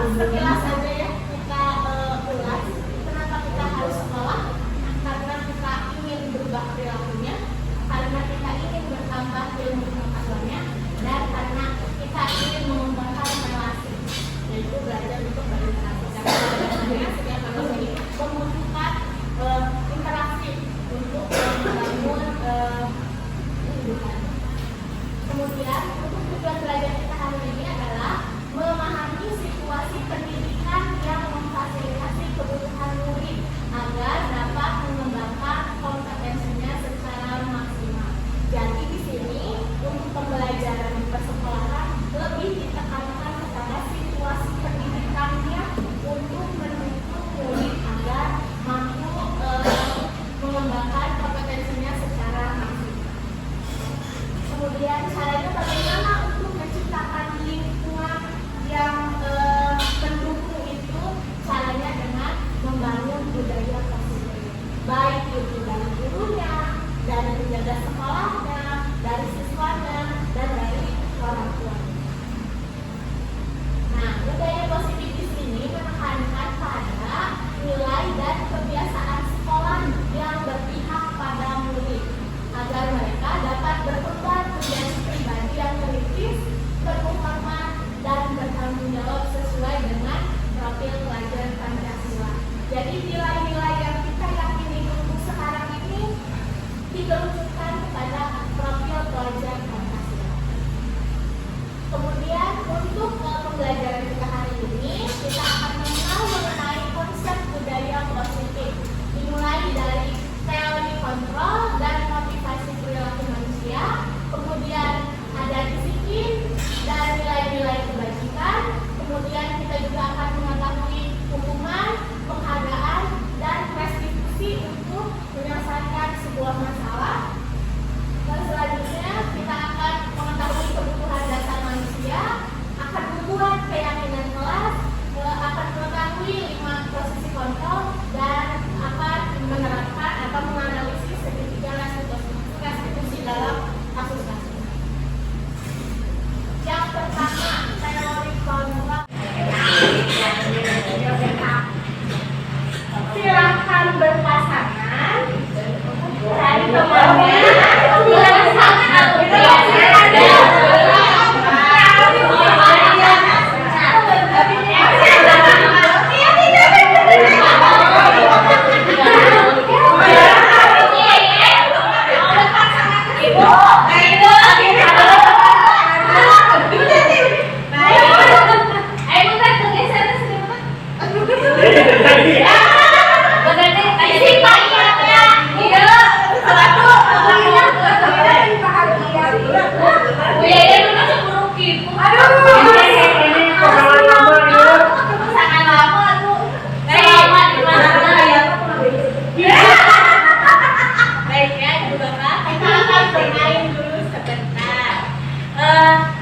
sekilas saja ya kita ulas kenapa kita harus sekolah. Karena kita ingin berubah perilakunya, karena kita ingin bertambah ilmu pengetahuannya, dan karena kita ingin mengembangkan relasi, yaitu belajar untuk berinteraksi. Karena setiap manusia ini membutuhkan interaksi untuk membangun kehidupan. Kemudian untuk tujuan belajar kita hari ini adalah memahami situasi pendidikan yang memfasilitasi kebutuhan murid agar dapat mengembangkan kompetensinya secara maksimal. Jadi di sini untuk pembelajaran di persekolahan lebih ditekankan kepada situasi pendidikannya untuk mendukung murid agar mampu mengembangkan kompetensinya secara maksimal. Kemudian caranya bagaimana untuk menciptakan lingkungan yang mendukung itu? Caranya dengan membangun budaya positif, baik itu dari gurunya, dari penjaga sekolahnya, dari siswanya, dan dari orang tuanya. Nah, budaya positif di sini menekankan pada nilai dan kebiasaan sekolah yang berpihak pada murid agar mereka dapat berkembang menjadi pribadi yang kritis, berpengalaman, dan bertanggung jawab sesuai dengan profil pelajar Pancasila. Jadi nilai-nilai yang kita yakini untuk sekarang ini dikerucutkan kepada profil pelajar Pancasila. Kemudian untuk pembelajaran kita hari ini, kita akan mengenal mengenai konsep budaya positif, dimulai dari teori kontrol dan motivasi perilaku manusia, kemudian ada disiplin dan nilai-nilai kebajikan, kemudian kita juga akan mengetahui hukuman, penghargaan, dan restitusi untuk menyelesaikan sebuah masalah. Dan selanjutnya kita akan mengetahui kebutuhan dasar manusia, akan membuat keyakinan kelas, akan mengetahui 5 posisi kontrol, dan akan menerapkan atau menganalisis segitiga restitusi dalam kasus-kasus. Yang pertama, teori kontrol. Silakan berpasangan. Dari temannya.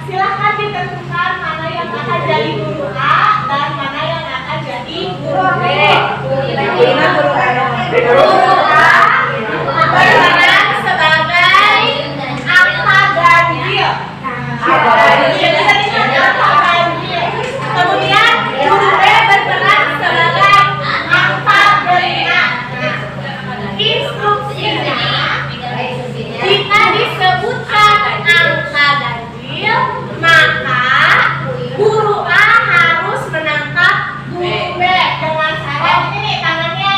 Silahkan ditentukan mana yang akan jadi guru A dan mana yang akan jadi guru B. Guru A berperan sebagai angka ganjil. Kemudian guru B berperan sebagai angka genap. Instruksinya, jika disebutkan angka ganjil, maka guru A harus menangkap guru B dengan cara ini tangannya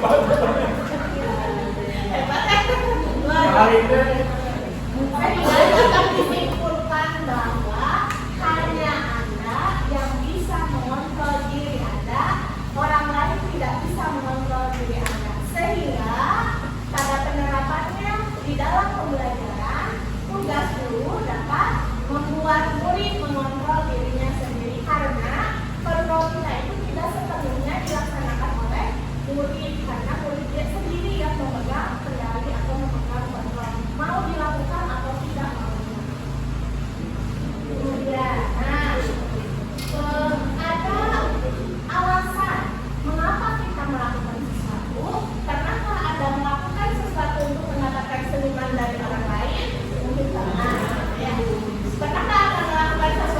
Hebat ya? Saya dapat disimpulkan bahwa hanya Anda yang bisa mengontrol diri Anda, orang lain tidak bisa mengontrol diri Anda. Sehingga pada penerapannya di dalam pembelajaran, tugas guru dapat membuat murid mengontrol dirinya sendiri, karena kontrol kita itu tidak sepenuhnya dilaksanakan oleh murid, karena murid dia sendiri yang memegang kendali atau memegang kontrol, mau dilakukan atau tidak mau. Kemudian, ada alasan mengapa kita melakukan sesuatu. Pernahkah Anda melakukan sesuatu untuk mendapatkan senyuman dari orang lain? Mungkin pernah. Ya. Pernahkah Anda melakukan sesuatu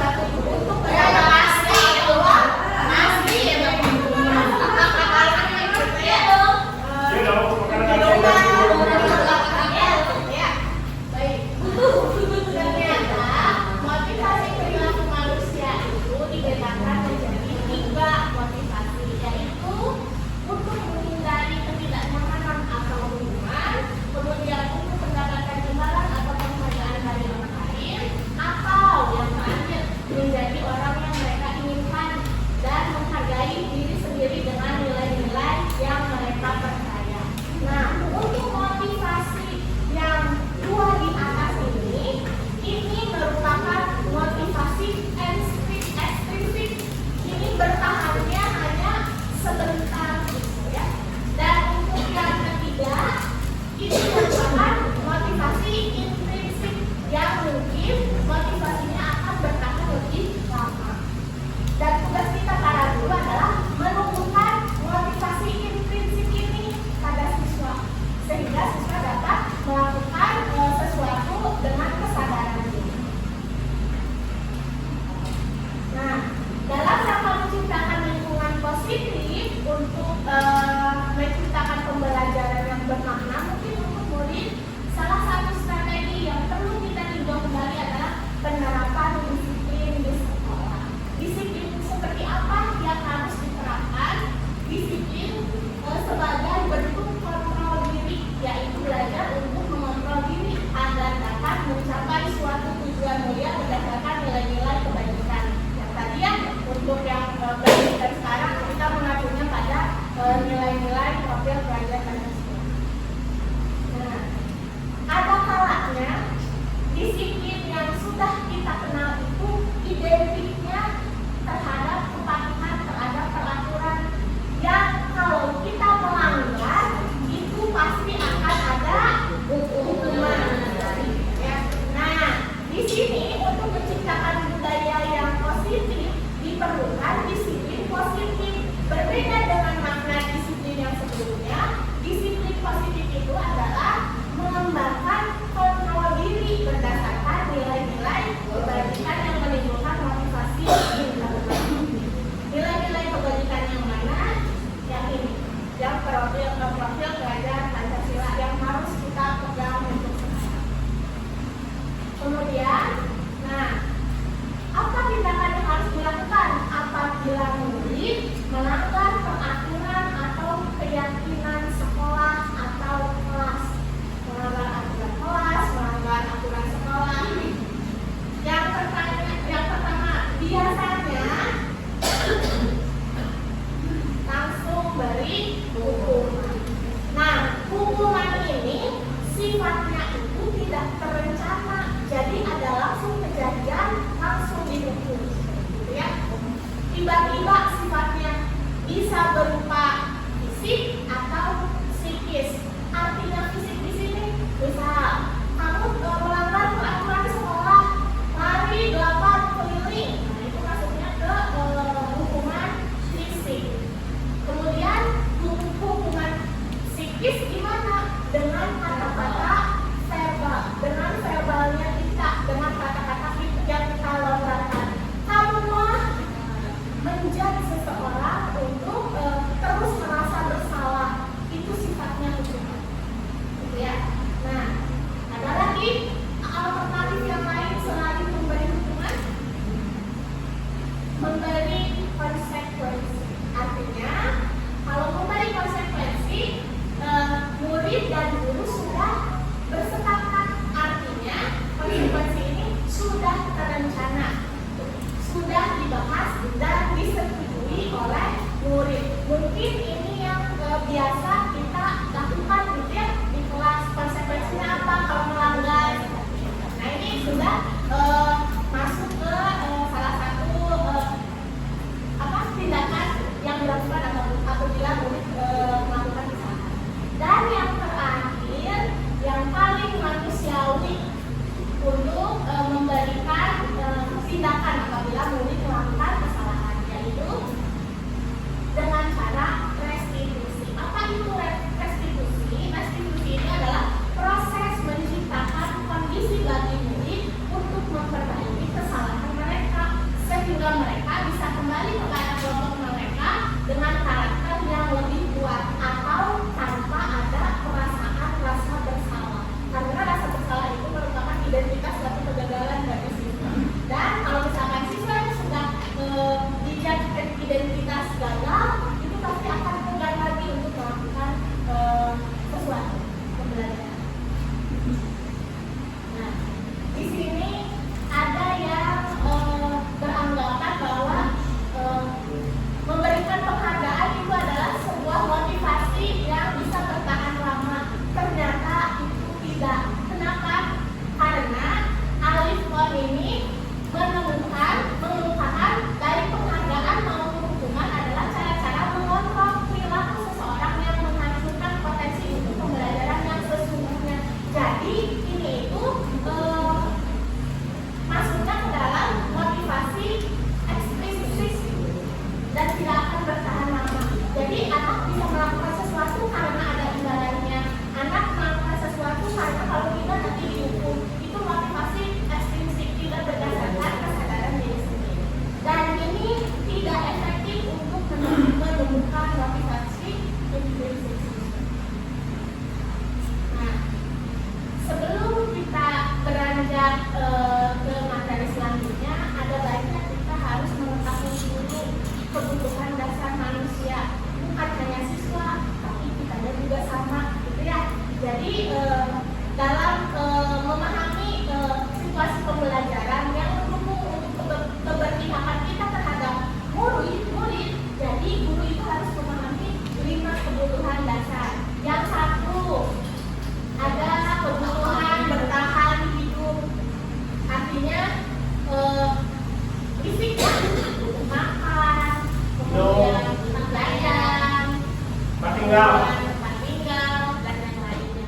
tempat tinggal, dan yang lainnya.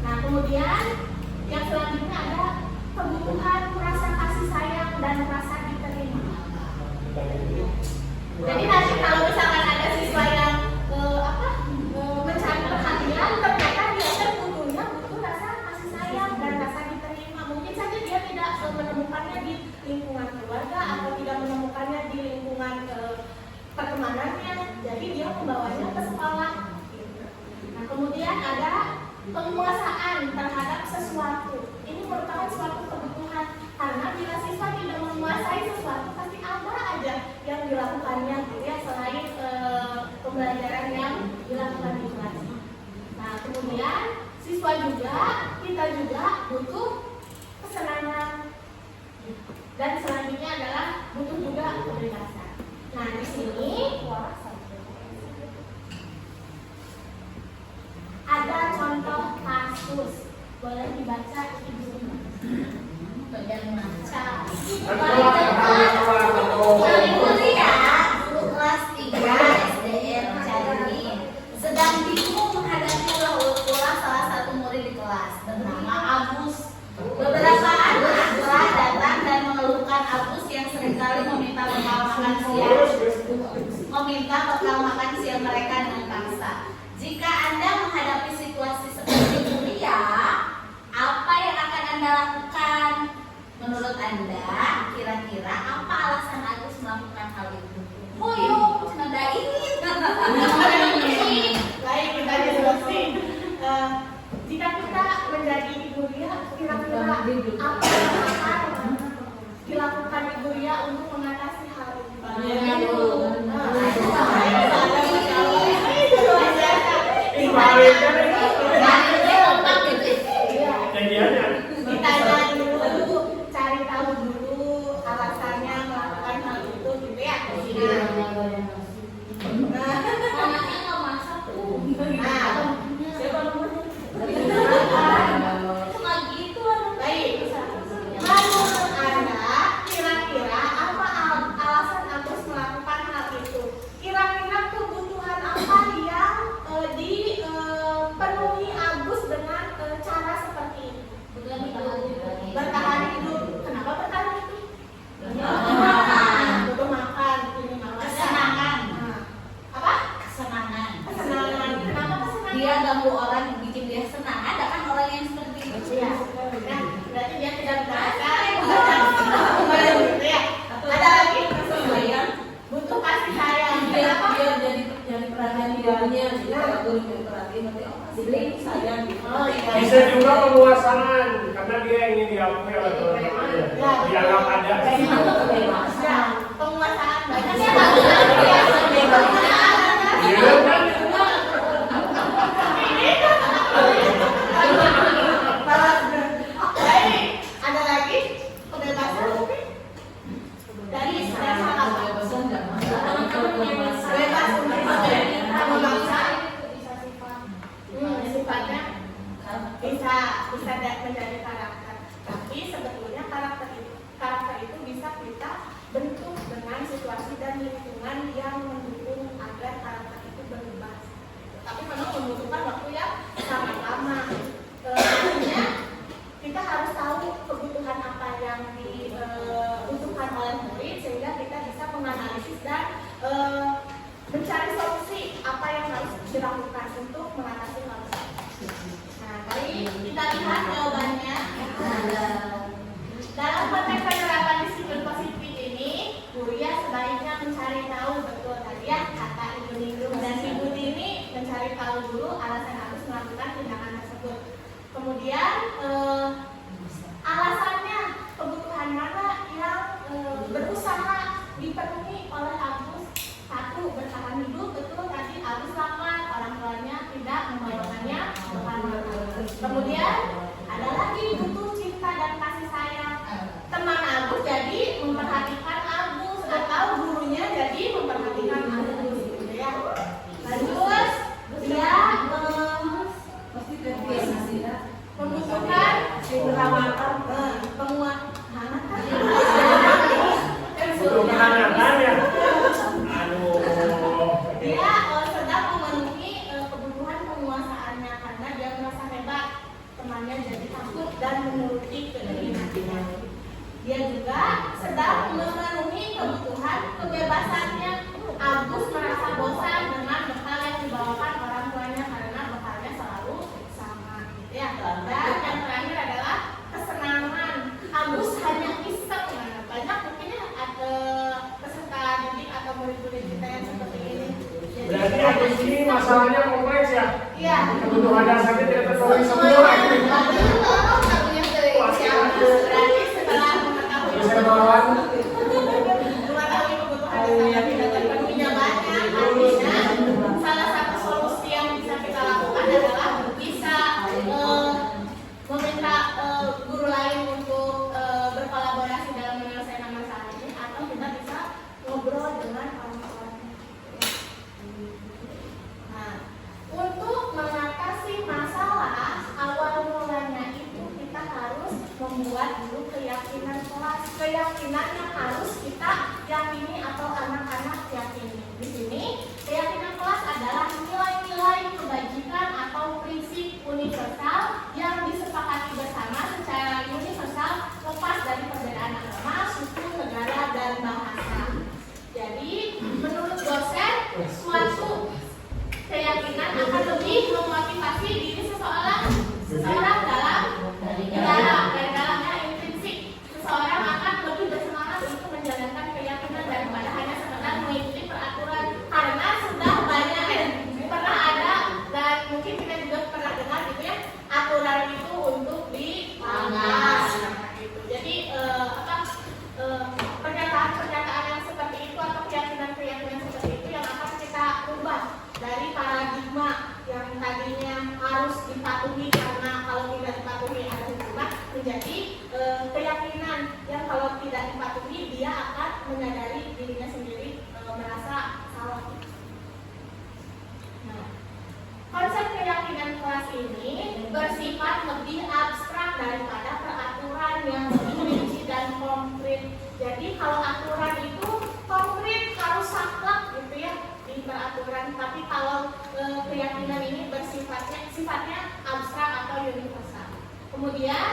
Nah, kemudian yang selanjutnya ada kebutuhan rasa kasih sayang dan rasa diterima. Jadi nanti kalau misalkan ada siswa yang mencari perhatian, ternyata dia butuh rasa kasih sayang dan rasa diterima. Mungkin saja dia tidak menemukannya di lingkungan keluarga atau tidak menemukannya di lingkungan pertemanannya, jadi dia membawanya ke sekolah. Nah, kemudian ada penguasaan terhadap sesuatu. Ini merupakan suatu kebutuhan, karena bila siswa tidak menguasai sesuatu pasti ada aja yang dilakukannya, gitu ya, selain pembelajaran yang dilakukan di kelas. Nah, kemudian siswa juga, kita juga butuh kesenangan, dan selanjutnya adalah butuh juga kebebasan. Nah, di sini ada contoh kasus, boleh dibaca Ibu. Bagian baca. Ibu lihat guru kelas 3 SDN Cari sedang bingung menghadapi ulah salah satu murid di kelas bernama Agus. Beberapa anak telah datang dan mengeluhkan Agus yang seringkali meminta bekal makan siang mereka dengan paksa. Jika Anda menghadapi situasi seperti ini, apa yang akan Anda lakukan? Menurut Anda, kira-kira apa alasan Agus melakukan hal itu? Hoyo, ngedain. Baik, kita diskusi. Jika kita menjadi ibu dia, kira-kira apa yang akan dilakukan ibu dia untuk mengatasi hal ini? Ditanya dulu, cari tahu dulu alasannya melakukan hal itu, gitu ya. Anaknya nggak masak tuh. Siapa nomornya? Cuma gitu. Baik, menurut Anda kira-kira apa alasan Agus melakukan hal itu? Kira-kira kebutuhan apa yang dipenuhi Agus dengan cara seperti ini? Bertahan hidup. Kenapa bertahan hidup? Butuh makan, ini makan. Kesenangan. Apa? Kesenangan. Kesenangan. Kenapa kesenangan? Dia ganggu orang, bikin dia senang. Ada kan orang yang seperti itu. Iya. Nah, berarti dia tidak merasa gitu ya. Ada lagi Sayang. butuh kasih sayang. Biar Kenapa? jadi perhatian ibunya, jadi kalau guru perhatian nanti sibling sayang. Oh, iya. Bisa juga penguasaan karena dia ingin diakui oleh teman-temannya. Dianggap ada. Nah, penguasaan banyak ya. Iya kan? Baik, ada lagi kebebasan mungkin? Dari dasar apa? Bebas untuk memaksa sifatnya bisa menjadi karakter. Tapi sebetulnya karakter itu bisa kita bentuk dengan situasi dan lingkungan yang mendukung agar karakter itu berubah. Tapi memang membutuhkan waktu yang sangat lama. Artinya kita harus tahu kebutuhan apa yang dibutuhkan oleh murid sehingga kita bisa menganalisis dan mencari solusi apa yang harus dilakukan untuk mengatasi hal tersebut. Nah, mari kita lihat jawabannya. Dalam konteks penerapan disiplin positif ini, Buria sebaiknya mencari tahu betul tadi ya kata Ibu Ningrum dan Ibu Tini mencari tahu dulu alasan harus melakukan tindakan tersebut. Kemudian alasannya kebutuhan mana yang berusaha dipenuhi oleh Agus. Satu, bertahan hidup, betul tadi Agus lapar, orang tuanya tidak membawakannya makan. Kemudian ada lagi butuh cinta dan kasih sayang. Teman Agus jadi memperhatikan Agus atau gurunya jadi memperhatikan Agus, gitu ya. Lanjut, dia membutuhkan perawatan, penguatan, Untuk menanyakan ya. Aduh. dia sedang memenuhi masalahnya kompleks ya. Iya. Kebutuhan dasarnya tidak terpenuhi semua. Berarti setelah mengetahui kebutuhan dasar yang tidak terpenuhinya banyak, artinya salah satu solusi yang bisa kita lakukan adalah bisa meminta guru lain untuk berkolaborasi dalam menyelesaikan masalah ini, atau kita bisa ngobrol dengan orang tuanya. Nah, untuk mengatasi masalah awal mulanya itu kita harus membuat dulu keyakinan kelas, keyakinan yang harus kita yakini atau anak-anak yakini. Di sini keyakinan kelas adalah nilai-nilai kebajikan atau prinsip universal yang disepakati bersama secara universal lepas dari perbedaan agama, suku, negara, dan bahasa. Jadi menurut dosen, suatu keyakinan akan lebih memotivasi diri seseorang dalam intrinsik. Seseorang akan lebih bersemangat untuk menjalankan keyakinan daripada hanya sekedar mengikuti peraturan, karena sudah banyak pernah ada dan mungkin kita juga pernah dengar gitu ya, aturan itu untuk dilanggar. Gitu. Jadi pernyataan-pernyataan yang seperti itu atau keyakinan-keyakinan seperti itu yang akan kita ubah dari paradigma yang tadinya harus dipatuhi karena kalau tidak dipatuhi ada hukuman, menjadi keyakinan yang kalau tidak dipatuhi dia akan menyadari dirinya sendiri merasa salah. Nah, konsep keyakinan kelas ini bersifat lebih abstrak daripada peraturan yang lebih rinci dan konkret. Jadi kalau aturan itu konkret harus saklek gitu ya di peraturan, tapi kalau keyakinan ini sifatnya abstrak atau universal. Kemudian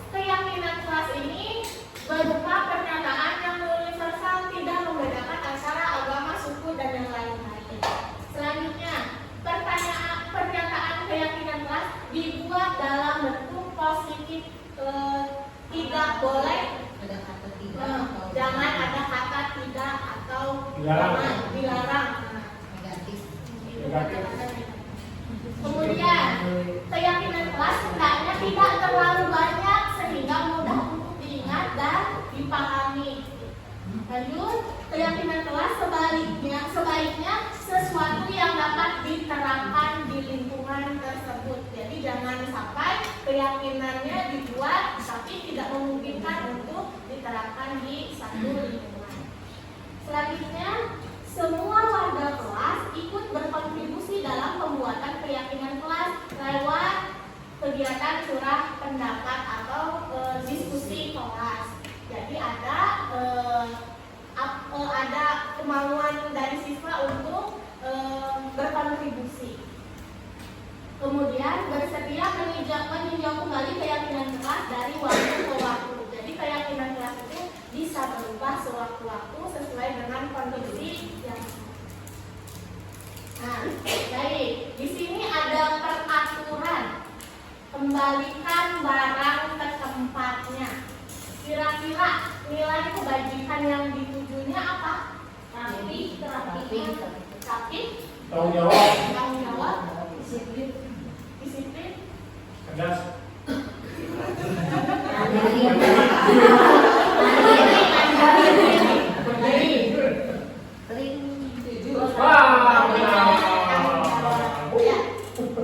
keyakinan kelas ini berupa pernyataan yang universal, tidak membedakan antara agama, suku, dan yang lain-lain. Selanjutnya, pernyataan keyakinan kelas dibuat dalam bentuk positif, tidak boleh, jangan ada kata tidak atau dilarang. Kemudian keyakinan kelas hendaknya tidak terlalu banyak sehingga mudah untuk diingat dan dipahami. Lanjut, keyakinan kelas sebaiknya sesuatu yang dapat diterapkan di lingkungan tersebut. Jadi jangan sampai keyakinannya dibuat tapi tidak memungkinkan untuk diterapkan di satu lingkungan. Selanjutnya, semua warga kelas ikut berkontribusi dalam pembuatan keyakinan kelas lewat kegiatan curah pendapat atau diskusi kelas. Jadi ada kemauan dari siswa untuk berkontribusi. Kemudian bersedia meninjau kembali keyakinan kelas dari waktu ke waktu. Jadi keyakinan kelas itu bisa berubah sewaktu-waktu sesuai dengan kondisi yang. Nah, baik. Di sini ada peraturan kembalikan barang ke tempatnya. Kira-kira nilai kebajikan yang ditujunya apa? Rapi, Tanggung jawab, disiplin, cerdas.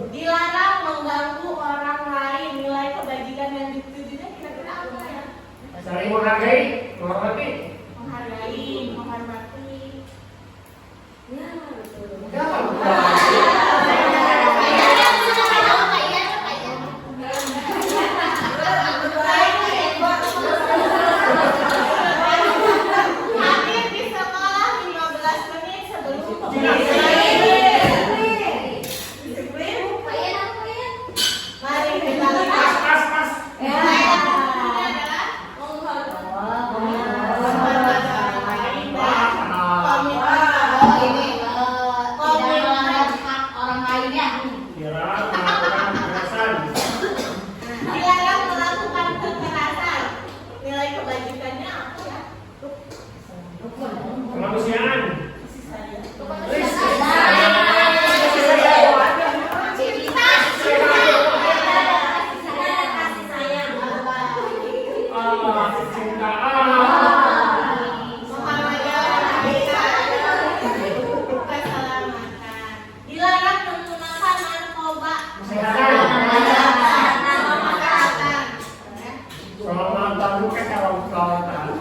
Dilarang mengganggu orang lain. Nilai kebajikan yang ditujunya kira-kira apa ya? Saling menghargai, menghormati. Menghormati. Ya, betul. Hadir di sekolah 15 menit sebelum disiplin. Mari kita lihat. Dilarang melakukan kekerasan. Nilai kebajikannya apa ya? Kemanusiaan. Kemanusiaan. Kalau bukan kalau perawatan.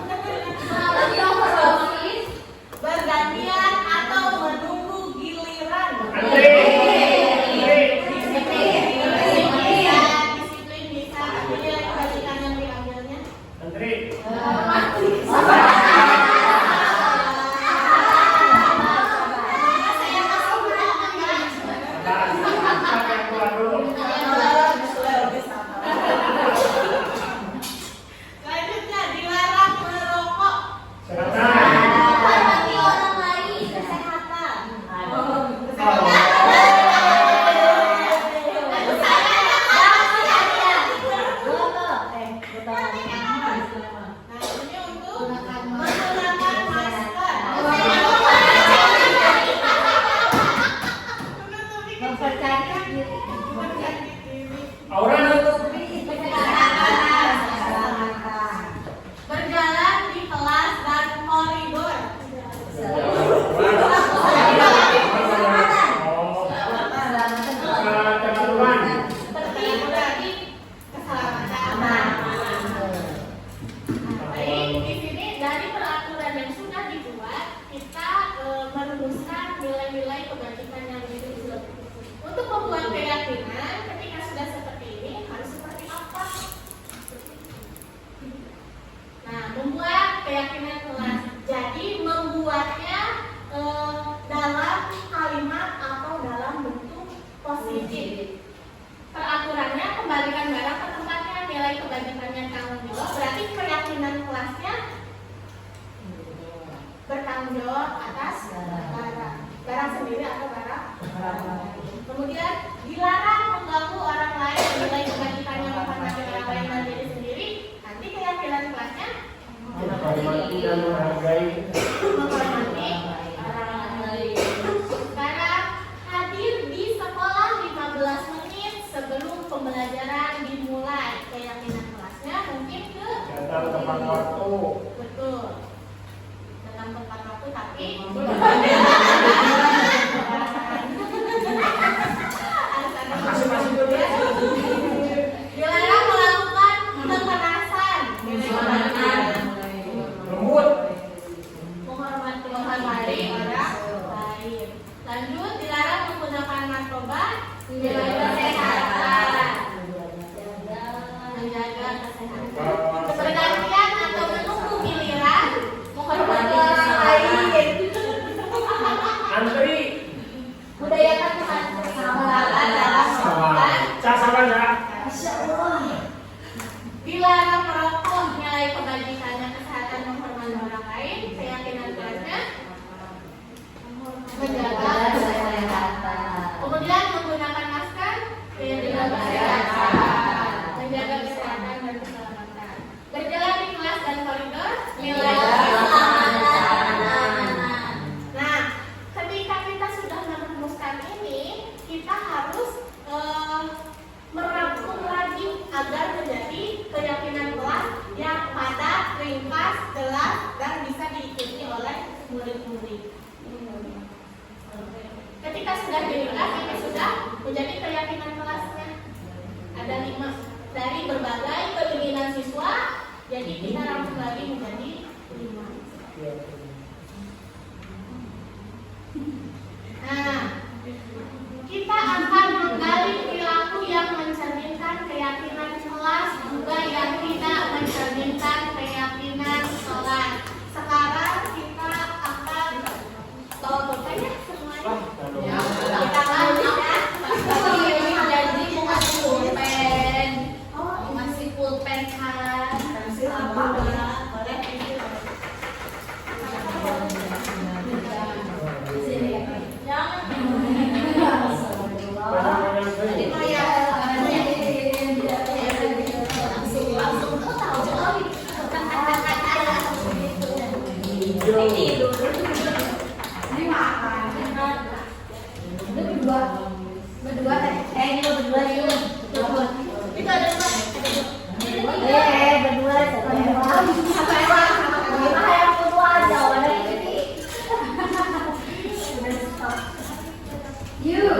Bergantian atau menunggu giliran. Andre. Disiplin bisa, tapi nilai kebalikan yang diambilnya. Andre. Saya keluar dulu. Selanjutnya dilarang merokok. Silakan. Bagi orang lain kesehatan. Nah, ini untuk menggunakan masker. Aura Berjalan di kelas dan koridor. Tertib berarti keselamatan. Baik, di sini dari peraturan yang sudah dibuat, kita merumuskan nilai-nilai kebajikan yang dibuat. Untuk membuat keyakinan, ketika sudah seperti ini, harus seperti apa? Nah, membuat keyakinan kelas. Jadi membuatnya dalam kalimat atau dalam bentuk positif. Peraturannya kembalikan barang ke tempatnya, nilai kebajikannya tanggung jawab. Berarti keyakinan kelasnya bertanggung jawab atas barang. Barang sendiri atau barang? Kemudian dilarang mengganggu orang lain, nilai kebajikannya menghormati orang lain dan diri sendiri. Nanti keyakinan kelasnya menghormati dan menghargai. menghormati orang lain. Sekarang hadir di sekolah 15 menit sebelum pembelajaran dimulai. Keyakinan kelasnya mungkin ke Datang tepat waktu. betul. Dalam tepat waktu tapi Masih dulu ya. dilarang melakukan pemanasan. Lembut. Menghormati orang lain. Lanjut, dilarang menggunakan narkoba, menjaga kesehatan. Menjaga kesehatan. Bergantian atau menunggu giliran, menghormati orang lain. Antri. Budayakan persahabatan dalam Sabar. Sabar ya. dilarang merokok, nilai kebajikannya kesehatan, menghormati orang lain. Keyakinan kelasnya menjaga kesehatan. Kemudian menggunakan masker, menjaga kesehatan, menjaga kesehatan dan keselamatan. Berjalan di kelas dan koridor, nilai keselamatan. Nah, ketika kita sudah merumuskan ini, kita harus merangkum lagi agar menjadi keyakinan kelas yang padat, ringkas, jelas, dan bisa diikuti oleh murid-murid. Ketika sudah diringkas, ini sudah menjadi keyakinan kelasnya. Ada 5 dari berbagai keinginan siswa, jadi kita rangkum lagi menjadi 5. Nah, kita akan menggali perilaku yang mencerminkan keyakinan kelas, juga yang tidak mencerminkan keyakinan kelas. Sekarang kita akan bawa pulpennya semuanya. Kita lanjut ya. Jadi mau ngasih pulpen. Oh, ngasih pulpen kan. Boleh. Berdua tadi. Ini lo berdua yuk. Itu ada dua. Berdua yang kedua aja warna ini. Yuk.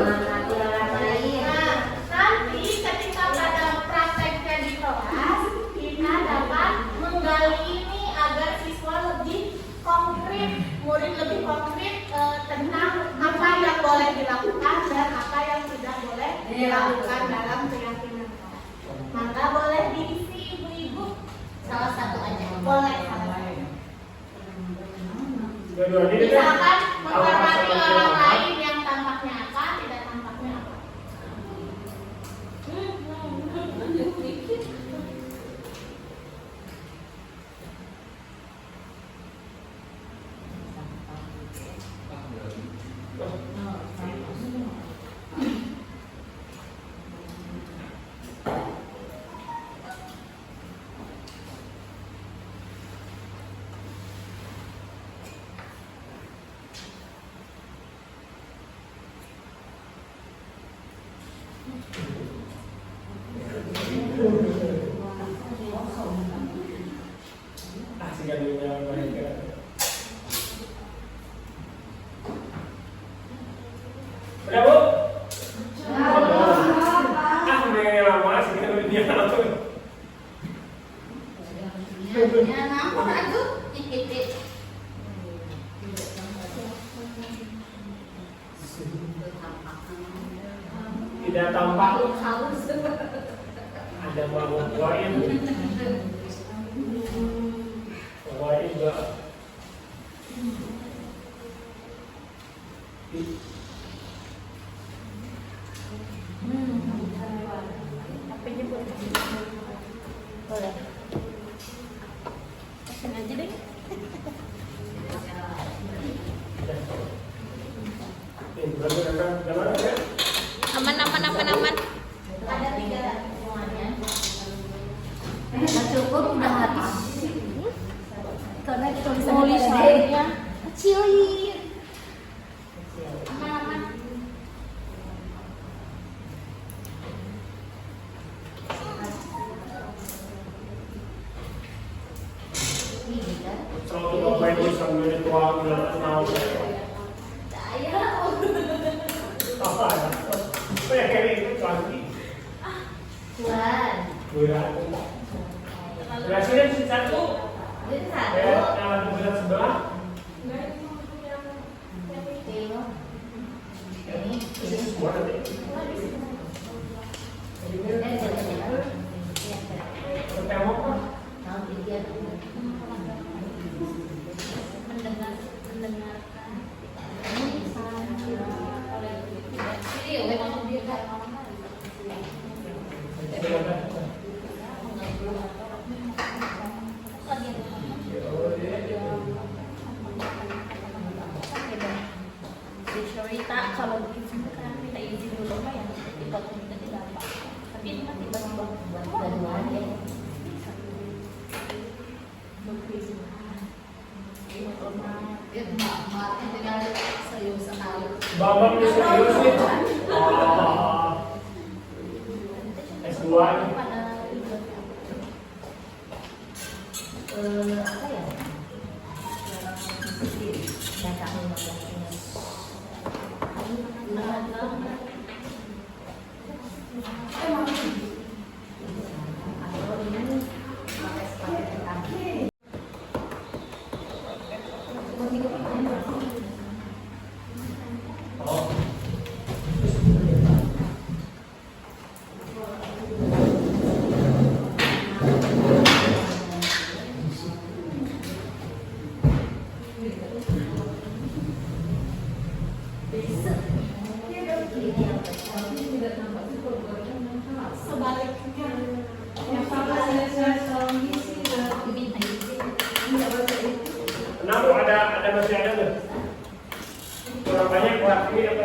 Nah, dilakukan dalam keyakinan. Maka boleh diisi ibu-ibu salah satu aja. Boleh. Dua-duanya itu Misalkan menghormati orang lain yang tampaknya apa, tidak tampaknya apa. asik kan dunia mereka. Udah bu? Udah lama sih kita dunia apa? Ya, nampun aku. Tidak tampak Haus. ada makhluk lain. Lain juga. Apa nyebut? Boleh. Pesan aja deh. Aman. Ada 3 semuanya. Nggak cukup udah habis. Karena tulisannya kecilin. Aman. Ini kan. Kalau bapak ibu sambil dituang tahu Saya. apa ya? Saya kayak itu lagi. Tuan. Berat. Berhasilnya satu. Jadi Kayak satu. yang berat sebelah. Ini. Ini semua nanti. Pertama apa? Cerita kalau begitu kan minta izin dulu mah ya kita minta tidak apa. Tapi ini mah tiba-tiba Dua-duaan ya. Serius sekali. Babak ini serius nih. S2 ini. Apa ya? Yang kami Kenapa ada masih ada nggak? Kurang banyak kurang ini apa?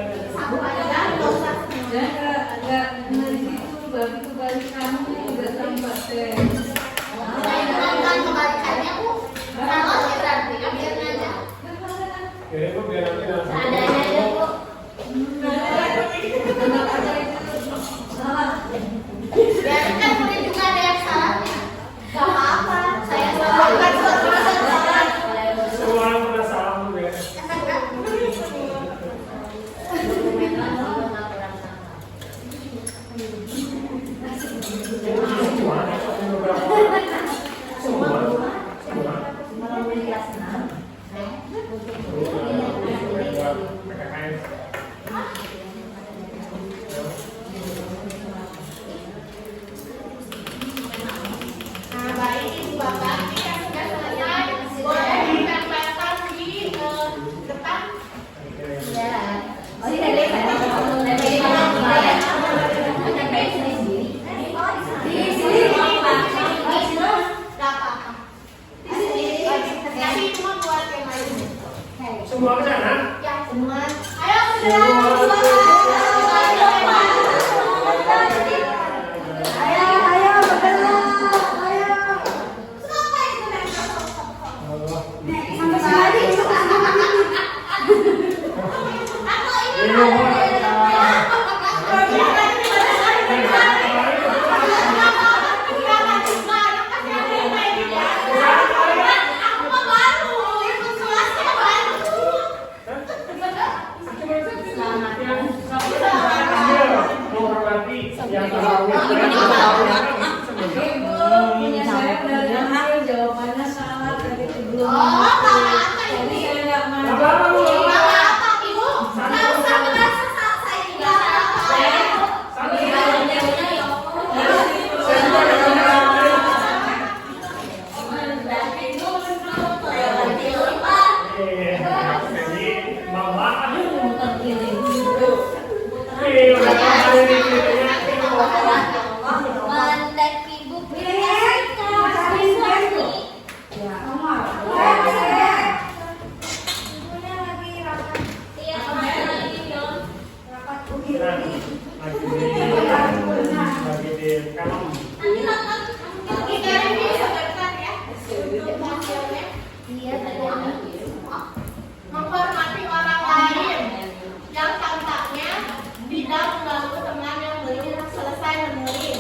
kebalikannya Bu. Kalau sih berarti ambilnya aja. Kira itu biar nanti langsung. Seadanya aja Bu. Biarkan boleh juga ada yang salah. Gak apa-apa. Saya salahkan salah. Semua orang pernah salah tuh ya. Semua. tapi yang tahunya Ibu punya saya dari awal jawabannya salah tadi sebelum. Oh, apa Jadi ini? saya nggak mau. Apa Ibu? Nggak usah merasa saya juga salah. Mendaki buku cari suami. Iya, kemarin lagi dong. Nanti nonton kita review sebentar ya untuk hasilnya. Iya, menghormati orang lain yang tampaknya tidak mengganggu teman yang belum selesai menulis,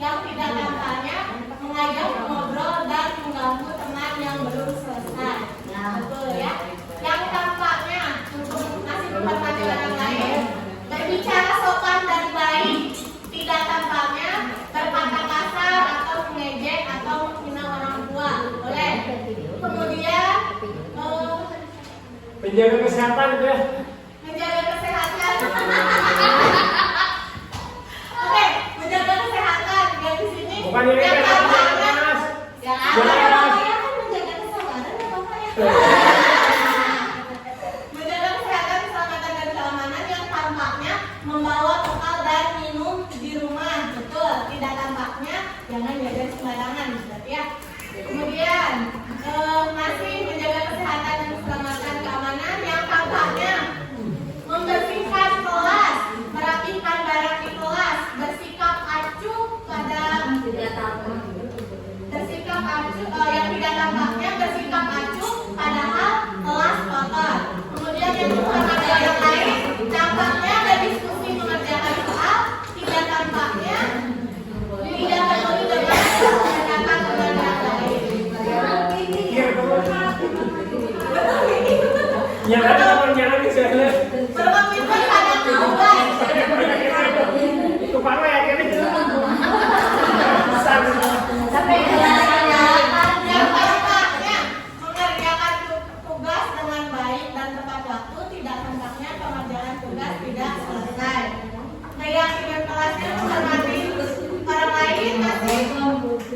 yang tidak tampaknya mengajak ngobrol dan mengganggu teman yang belum selesai. Betul ya. Yang tampaknya untuk masih menghormati orang lain, berbicara sopan dan baik, tidak tampaknya berkata kasar atau mengejek atau menghina orang tua. Boleh. Kemudian penjaga kesehatan itu ya. menjaga kesehatan. Oke, menjaga kesehatan. Yang di sini Bukan ini yang kesehatan, tampaknya Mas. yang Jelas. ada Bapaknya kan menjaga kesabaran ya Bapaknya. Menjaga kesehatan, keselamatan dan keamanan yang tampaknya membawa bekal dan minum di rumah. Betul, tidak tampaknya jangan jaga sembarangan berarti ya. Kemudian masih menjaga kesehatan dan keselamatan keamanan yang tampaknya membersihkan kelas, merapikan barang di kelas, bersikap acuh pada bersikap acuh yang tidak tampaknya bersikap acuh padahal kelas kotor. Kemudian yang menghormati orang lain tampaknya berdiskusi mengerjakan soal, tidak tampaknya tidak peduli dengan pendapat orang lain. Jangan jangan misalnya. Berkomitmen pada tugas. Itu parah ya kan itu. Sampai yang tampaknya mengerjakan tugas dengan baik dan tepat waktu, tidak tampaknya pengerjaan tugas tidak selesai. Keyakinan kelasnya menghormati orang lain, masih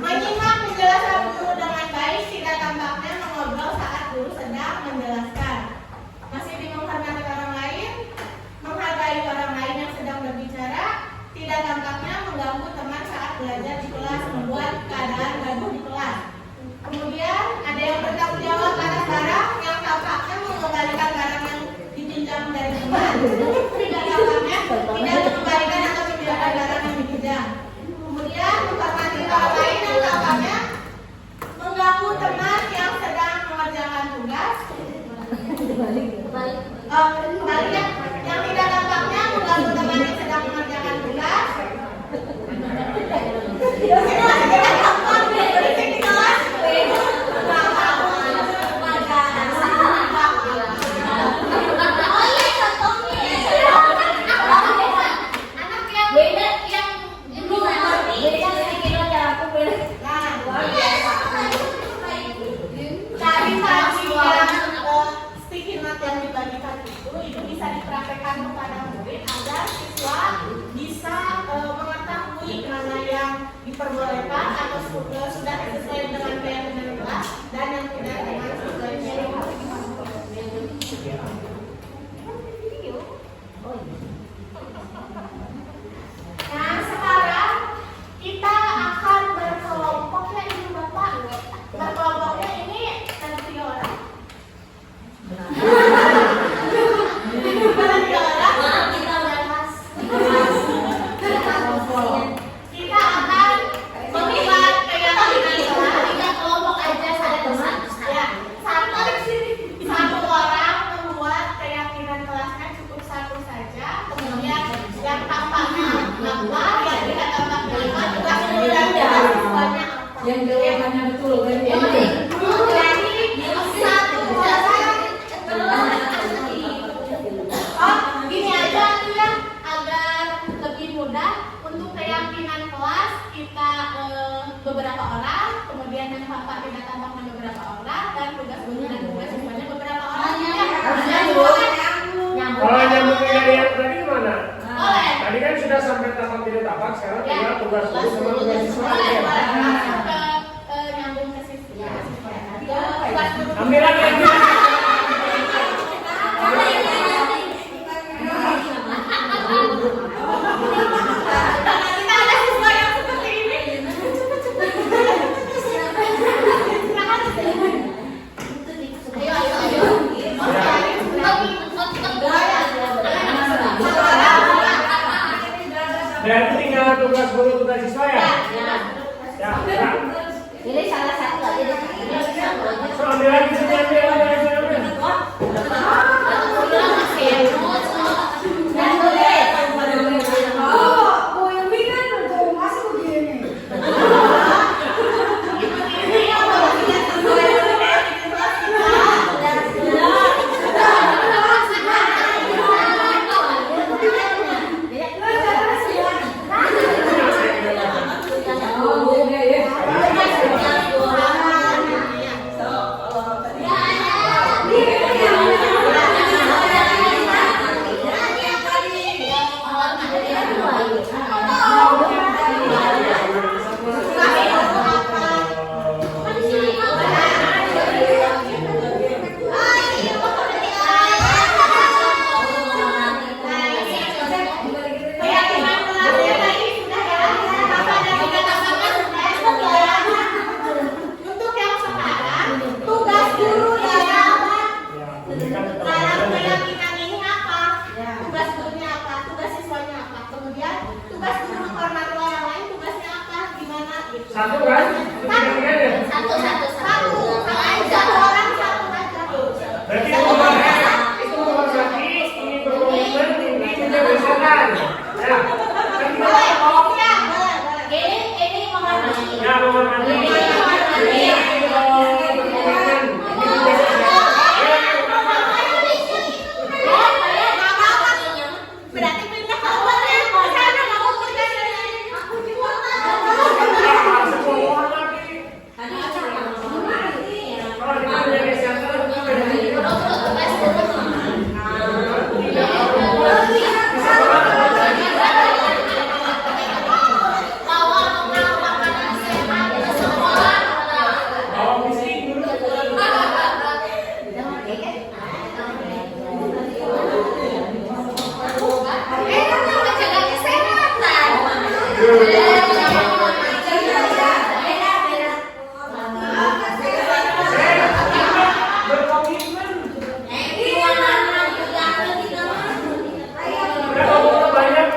menyimak penjelasan guru dengan baik, tidak tampaknya mengobrol saat guru sedang menjelaskan. Masih menghormati orang lain, menghargai orang lain yang sedang berbicara, tidak tampaknya mengganggu teman saat belajar di kelas, membuat keadaan gaduh di kelas. Kemudian ada yang bertanggung jawab atas barang yang tampaknya mengembalikan barang yang dipinjam dari teman. Tidak tampaknya tidak mengembalikan atau membiarkan barang yang dipinjam. Kemudian menghormati orang lain yang tampaknya mengganggu teman yang sedang mengerjakan tugas. Kebaliknya, yang tidak tampaknya mengganggu teman yang sedang mengerjakan tugas. Sticky note yang dibagikan itu bisa dipraktekkan kepada murid agar siswa bisa mengetahui mana yang diperbolehkan atau sudah sesuai dengan keyakinan kelas dan yang tidak dengan sesuai keyakinan. Nah, sekarang kita akan berkelompok ya Ibu Bapak. Berkelompoknya ini ada 3 orang. Kita akan melihat keyakinan kelas 3 kelompok aja ya. Satu orang membuat keyakinan kelasnya cukup 1 saja. Kemudian yang tampaknya apa, yang tidak tampaknya apa, juga kemudian siswanya apa. Yang jawabannya betul kan? Jadi satu orang. Oh, gini aja tuh ya, agar lebih mudah untuk keyakinan kelas kita beberapa orang, kemudian yang bapak kita tambahkan beberapa orang, dan tugas guru dan tugas siswanya beberapa orang. Kalau nyambung dari yang tadi gimana? Boleh. Tadi kan sudah sampai tapak tidak tapak, sekarang Ya. tinggal tugas guru sama tugas siswa. Boleh, Ya. boleh. Langsung ke nyambung ke siswa. Tugas guru. Ambil lagi, ambil lagi. Kita ada siswa yang seperti ini. Ayo, ayo, ayo. Dan tinggal tugas guru, tugas siswa ya? Ya, ya. Ini salah satu aja deh. So, ambil lagi semuanya, ambil lagi. Untuk yang sekarang, tugas guru dalam keyakinan ini apa? Tugas gurunya apa? Tugas siswanya apa? Kemudian tugas guru formatua yang lain tugasnya apa? Gimana gitu? Satu kan? Tiga-tiga ya? Satu satu orang satu aja. Berarti itu menghormati, ini berkomitmen, ini menjelaskan. Ya. Kan kita Boleh, mau. ya, boleh. Ini menghormati. Ya, menghormati. Ini berkomitmen. Berarti pindah ke luar ya? Sana kamu kerja dari aku di luar. Harus menghormati. Kalau kita menjadi siapa, kita menjadi bawa bisik dulu. Berkomitmen. Udah ngomong banyak.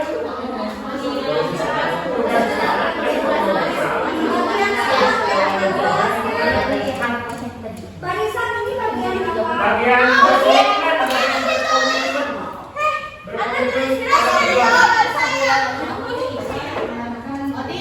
Bagian berkomitmen, bagian berkomitmen. Berkomitmen. Odi,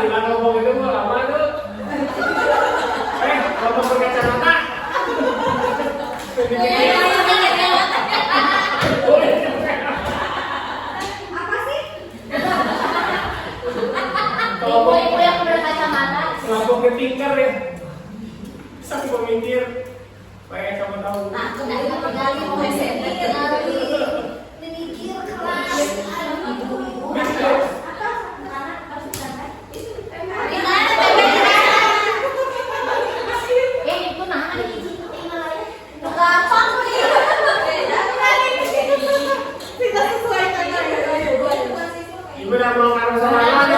hilang ngomong itu mah lama tuh. Kalau berkacamata. Apa sih? Ibu yang berkacamata. Lampu ketingkar ya. Sang pemikir. Kayak kamu tahu. Nah, kemudian tinggal mau SMP lagi. Memikir keras. Itu nah Gampang nih. Tidak sesuai dengan Ibu udah mau ngaruh sama mana?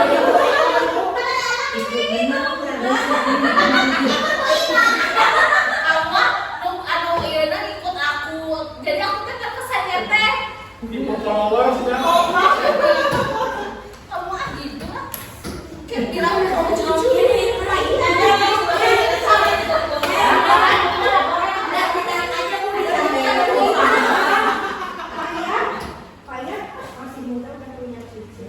Ikut aku. Jadi aku kan kesannya teh. Ibu followers sudah. Kamu gitu lah. Kira-kira kamu cuci. masih muda udah punya cucu.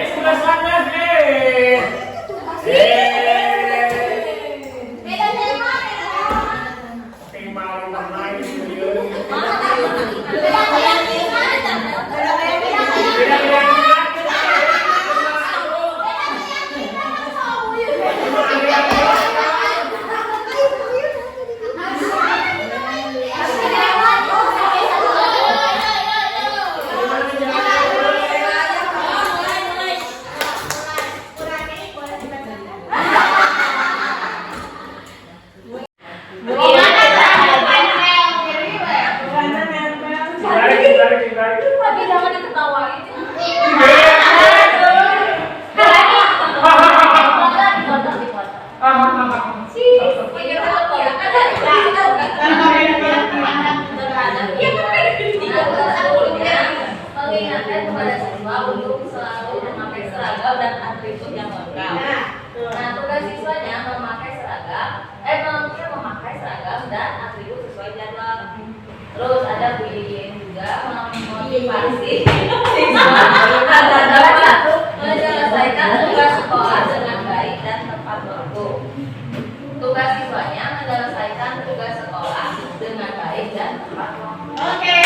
Sudah sana, Beda tema. Kayak malam main studio. Tapi jangan diketawain. Mengingatkan kepada siswa untuk selalu memakai seragam dan atribut yang lengkap. Nah, tugas siswanya memakai seragam dan atribut sesuai jadwal. Terus ada Bu Yeye juga memotivasi siswa agar dapat menyelesaikan tugas sekolah dengan baik dan tepat waktu. Tugas siswanya menyelesaikan tugas sekolah dengan baik dan tepat waktu. Oke.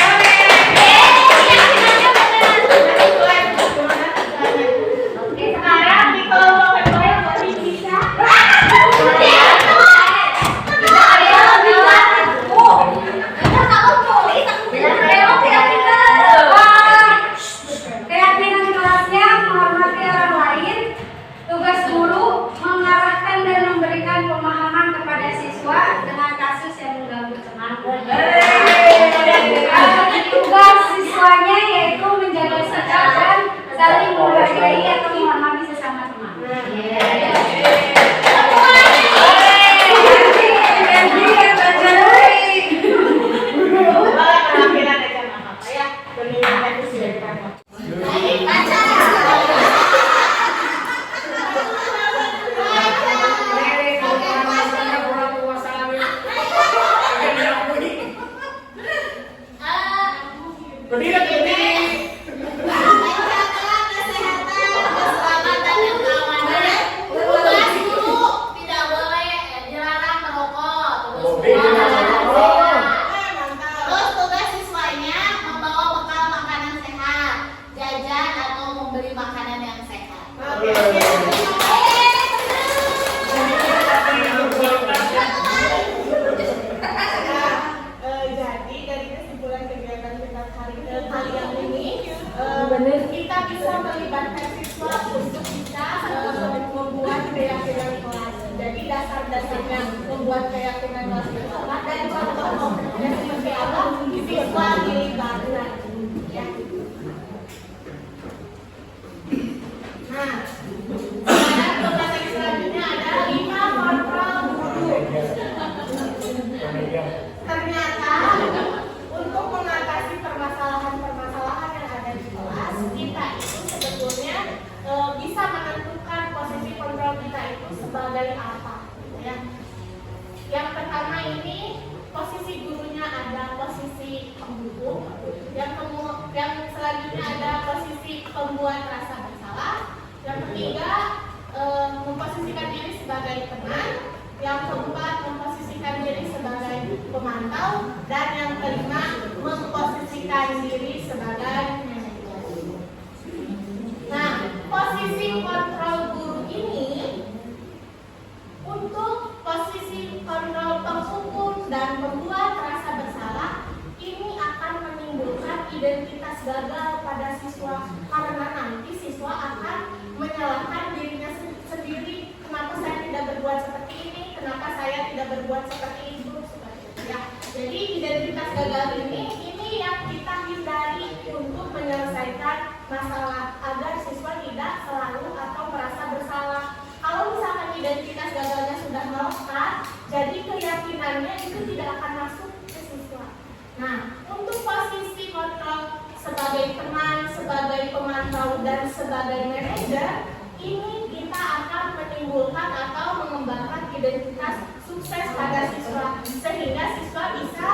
Sekarang di kelompok yang masih bisa. Keyakinan kelasnya menghormati orang lain. Tugas guru mengarahkan dan memberikan pemahaman kepada siswa dengan kasus yang mengganggu semangat. Tugas siswanya yaitu menjaga sikap dan saling menghargai atau menghormati sesama teman. ada posisi pembuat rasa bersalah. Yang ketiga, memposisikan diri sebagai teman. Yang keempat, memposisikan diri sebagai pemantau. Dan yang kelima, memposisikan diri sebagai manajer. Nah, posisi kontrol guru ini untuk posisi kontrol penghukum dan pembuat rasa bersalah ini akan menimbulkan identitas gagal pada siswa karena nanti siswa akan menyalahkan dirinya sendiri. Kenapa saya tidak berbuat seperti ini? Kenapa saya tidak berbuat seperti itu? Seperti itu ya. Jadi identitas gagal ini yang kita hindari untuk menyelesaikan masalah agar siswa tidak selalu atau merasa bersalah. Kalau misalkan identitas gagalnya sudah melekat, jadi keyakinannya itu tidak akan masuk ke siswa. Nah, untuk posisi kontrol sebagai teman, sebagai pemantau, dan sebagai manajer, ini kita akan menimbulkan atau mengembangkan identitas sukses pada siswa, sehingga siswa bisa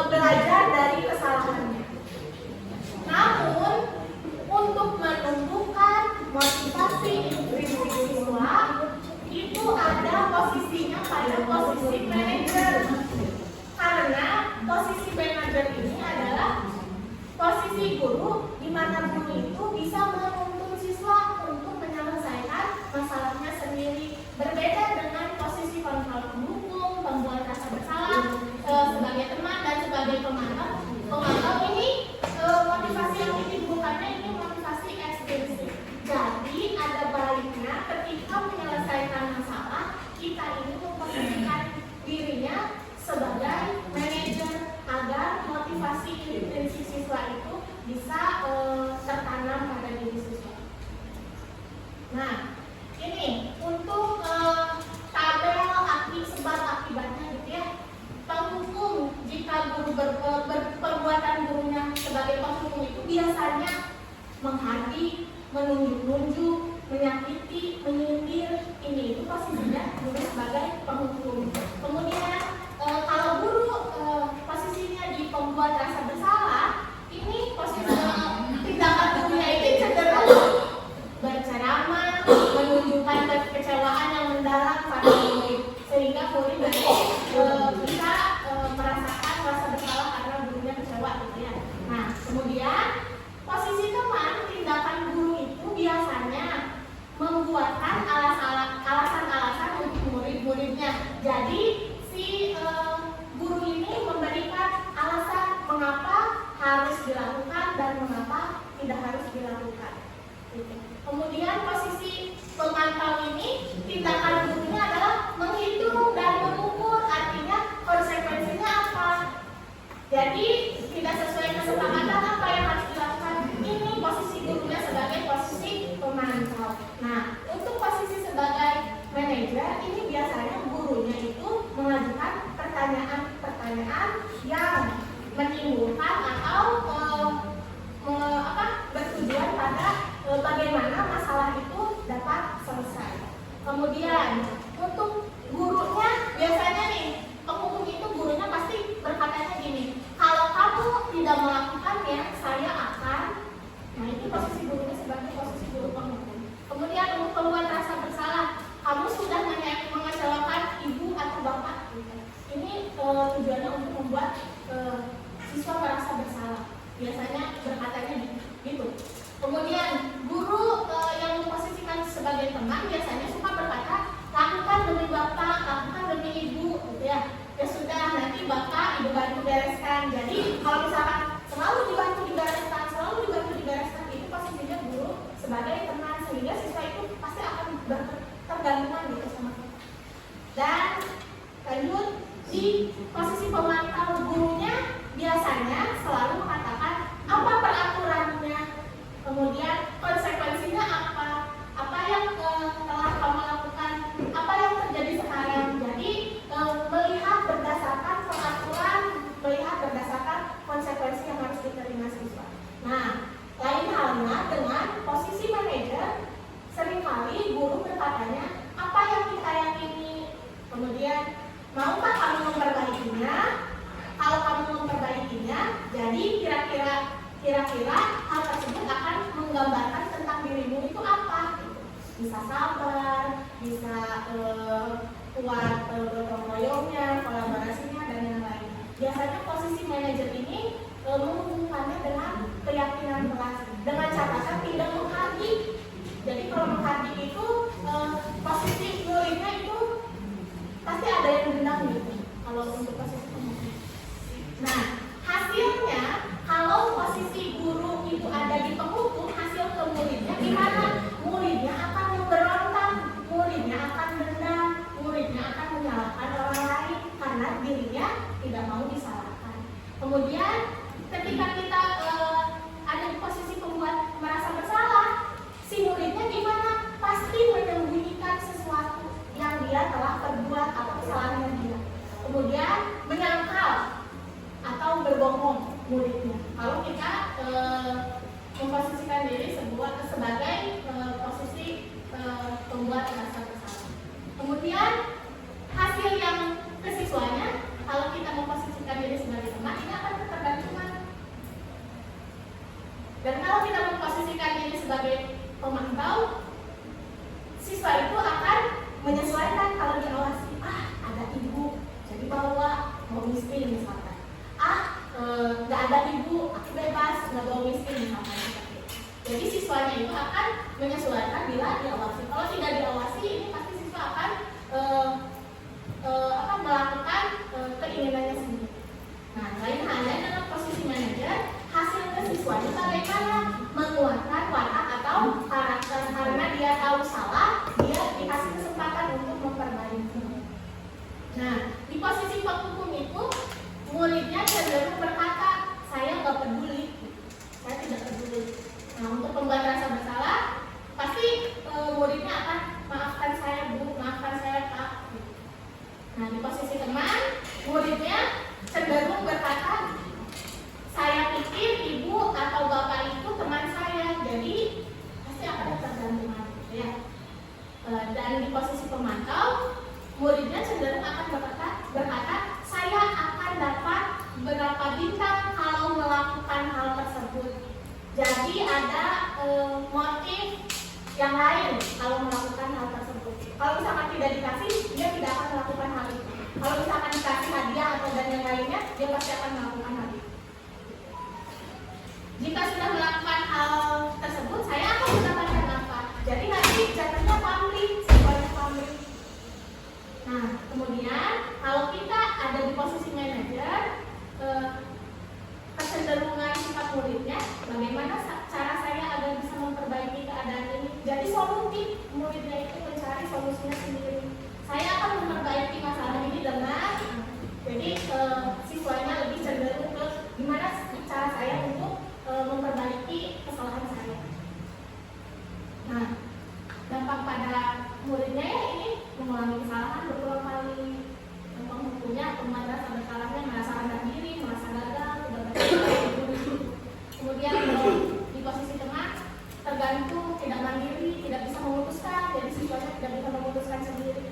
belajar dari kesalahannya. Namun, untuk menumbuhkan motivasi intrinsik siswa, itu ada posisinya pada posisi manajer. Karena posisi manajer ini adalah posisi guru, di mana guru itu bisa menuntun siswa untuk menyelesaikan masalahnya sendiri. Berbeda dengan posisi kontrol pendukung, pembuat rasa bersalah, sebagai teman dan sebagai pemantau. Pemantau ini motivasi yang ditimbulkannya ini motivasi ekstrinsik. Jadi ada baliknya ketika menyelesaikan masalah, kita ini memposisikan dirinya sebagai manajer agar motivasi intrinsik siswa itu bisa tertanam pada diri siswa. Nah, ini untuk tabel sebab akibatnya gitu ya. Penghukum, jika guru perbuatan gurunya sebagai penghukum itu biasanya menghardik, menunjuk-nunjuk, menyakiti, menyindir. Ini itu posisinya guru sebagai penghukum. Kemudian kalau guru posisinya di pembuat rasa bersalah, ini posisi tindakan gurunya itu cenderung berceramah, menunjukkan kekecewaan yang mendalam pada murid, sehingga murid bisa merasakan rasa bersalah karena gurunya kecewa gitu ya. Nah, kemudian posisi teman, tindakan guru itu biasanya membuatkan alasan-alasan untuk murid-muridnya. Jadi si guru ini memberikan alasan mengapa harus dilakukan dan mengapa tidak harus dilakukan. Kemudian posisi pemantau ini, tindakan gurunya adalah menghitung dan mengukur, artinya konsekuensinya apa. Jadi tidak sesuai kesepakatan apa yang harus dilakukan. Ini posisi gurunya sebagai posisi pemantau. Nah, untuk posisi sebagai manajer ini biasanya gurunya itu mengajukan pertanyaan-pertanyaan yang menimbulkan atau bertujuan pada bagaimana masalah itu dapat selesai. Kemudian untuk gurunya biasanya nih, penghukum itu gurunya pasti berkatanya gini, kalau kamu tidak melakukannya, saya akan. Nah, itu posisi gurunya sebagai posisi guru penghukum. Kemudian untuk pembuat rasa bersalah, kamu sudah mengecewakan ibu atau bapak. Ini tujuannya untuk membuat siswa merasa bersalah. Biasanya berkatanya gitu. Kemudian guru yang memposisikan sebagai teman biasanya suka berkata, lakukan demi bapak, lakukan demi ibu, gitu ya. Ya sudah, nanti bapak ibu bantu bereskan. Jadi kalau misalkan selalu dibantu dibereskan, itu posisinya guru sebagai teman, sehingga siswa itu pasti akan tergantungan gitu sama kita. Dan lanjut, di posisi pemantau gurunya biasanya selalu mengatakan apa peraturannya, kemudian konsekuensinya apa yang telah kamu lakukan, apa yang terjadi sekarang. Jadi melihat berdasarkan peraturan, melihat berdasarkan konsekuensi yang harus diterima siswa. Nah, lain halnya dengan posisi manajer, seringkali guru berkatanya apa yang kita yakini, kemudian maukah kamu memperbaikinya? Kalau kamu memperbaikinya, jadi kira-kira bisa sabar, bisa kuat gotong royongnya, kolaborasinya dan yang lain. Biasanya posisi manajer ini menghubungkannya dengan keyakinan kelas, dengan catatan tidak menghardik. Jadi kalau menghardik itu posisi muridnya itu pasti ada yang dendam gitu. Kalau untuk posisi pemukul. Nah, hasilnya kalau posisi guru itu ada di penghukum, hasil ke muridnya gimana? Muridnya akan memberontak, muridnya akan dendam, muridnya akan menyalahkan orang lain karena dirinya tidak mau disalahkan. Kemudian ketika kita ada di posisi pembuat merasa bersalah, si muridnya gimana? Pasti menyembunyikan sesuatu yang dia telah perbuat atau kesalahannya dia. Kemudian menyangkal atau berbohong muridnya. Kalau kita memposisikan diri sebagai posisi pembuat merasa bersalah. Kemudian hasil yang ke siswanya, kalau kita memposisikan diri sebagai teman, ini akan ketergantungan. Dan kalau kita memposisikan diri sebagai pemantau, siswa itu akan menyesuaikan. Kalau diawasi, ada ibu, jadi bawa mau miskin misalkan. Nggak ada ibu, aku bebas, nggak bawa miskin misalkan. Jadi siswanya itu akan menyesuaikan bila diawasi. Kalau tidak diawasi, ini pasti siswa akan melakukan keinginannya sendiri. Nah, lain halnya dengan posisi manajer, hasil ke siswanya bagaimana? Menguatkan watak atau karakter, karena dia tahu salah, dia dikasih kesempatan untuk memperbaiki. Nah, di posisi penghukum itu muridnya cenderung berkata, saya nggak peduli, saya tidak peduli. Nah, untuk pembuat rasa bersalah, pasti muridnya akan maafkan saya bu, maafkan saya pak. Nah, di posisi teman, muridnya cenderung berkata, saya pikir ibu atau bapak itu teman saya, jadi pasti akan tergantungan, ya. Dan di posisi pemantau, muridnya cenderung akan berkata, saya akan dapat berapa bintang kalau melakukan hal tersebut. Jadi ada motif yang lain kalau melakukan hal tersebut. Kalau misalkan tidak dikasih, dia tidak akan melakukan hal itu. Kalau misalkan dikasih hadiah atau dan yang lainnya, dia pasti akan melakukan hal itu. Jika sudah melakukan hal tersebut, saya akan mendapatkan apa? Jadi nanti jatuhnya pamrih, semuanya pamrih. Nah, kemudian kalau kita ada di posisi manajer, kecenderungan sifat muridnya, bagaimana cara saya agar bisa memperbaiki keadaan ini? Jadi solutif, muridnya itu mencari solusinya sendiri. Saya akan memperbaiki masalah ini dengan, jadi siswanya lebih cenderung ke gimana cara saya untuk memperbaiki kesalahan saya. Nah, dampak pada muridnya ya ini mengulangi kesalahan berulang kali. Penghukumnya atau merasa bersalahnya, merasa rendah diri, merasa gagal, tidak berhasil. Kemudian di posisi teman, tergantung, tidak mandiri, tidak bisa memutuskan, jadi siswanya tidak bisa memutuskan sendiri.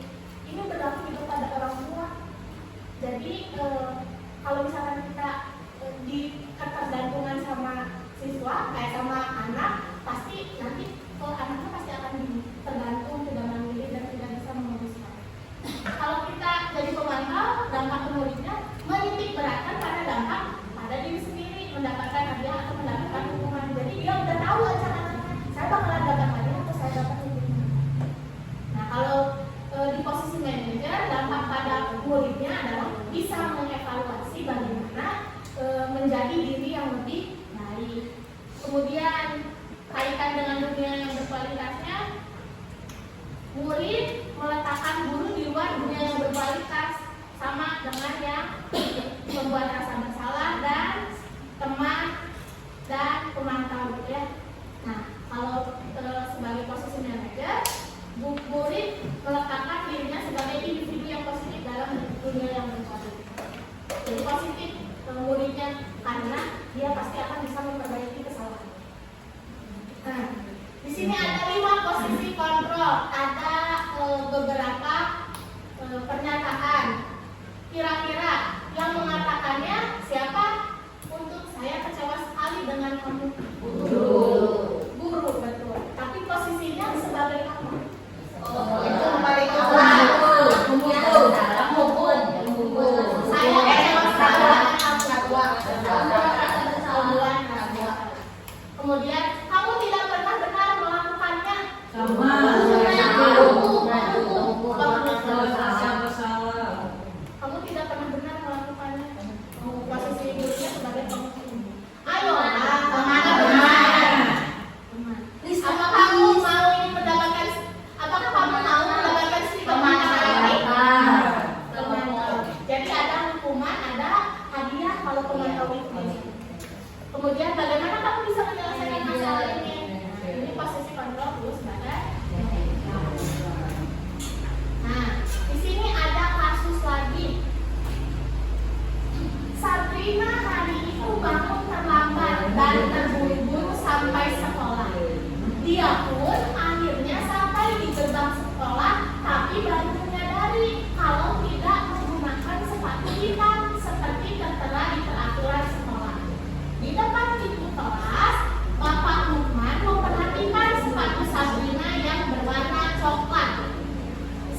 Ini berlaku juga pada orang tua. Jadi kalau misalkan kita di ketergantungan sama siswa, sama anak, pasti nanti anaknya pasti akan tergantung, tidak mandiri dan tidak bisa memutuskan. Kalau kita jadi pemantau, dampak ke muridnya menitik beratkan pada dampak pada diri sendiri, mendapatkan hadiah atau mendapatkan hukuman. Jadi dia udah tahu ancamannya, saya bakalan dapat hadiah atau saya dapat hukuman. Nah, kalau di posisi manajer, dampak pada muridnya adalah bisa mengevaluasi bagaimana menjadi diri yang lebih baik. Kemudian kaitan dengan dunia yang berkualitasnya, murid meletakkan guru di luar dunia yang berkualitas, sama dengan yang membuat rasa bersalah dan teman dan pemantau, ya. Nah, kalau sebagai posisi manajer, murid meletakkan dirinya sebagai individu yang positif dalam dunia yang berkualitas. Jadi positif muridnya karena dia pasti akan bisa memperbaiki kesalahan. Nah, di sini ada 5 posisi kontrol, ada beberapa pernyataan. Kira-kira yang mengatakannya siapa? Untuk saya kecewa sekali dengan kamu. Guru, betul. Tapi posisinya sebagai apa? kalau teman tahu ini. Kemudian bagaimana kamu bisa menyelesaikan masalah ini? Ini posisi kontrol plus pada. Nah, di sini ada kasus lagi. Sabrina hari itu bangun terlambat dan terburu-buru sampai sekolah. Dia pun akhirnya sampai di gerbang sekolah, tapi baru menyadari kalau tidak menggunakan sepatu hitam seperti tertera di peraturan sekolah. Di depan pintu kelas, Bapak Lukman memperhatikan sepatu Sabrina yang berwarna coklat.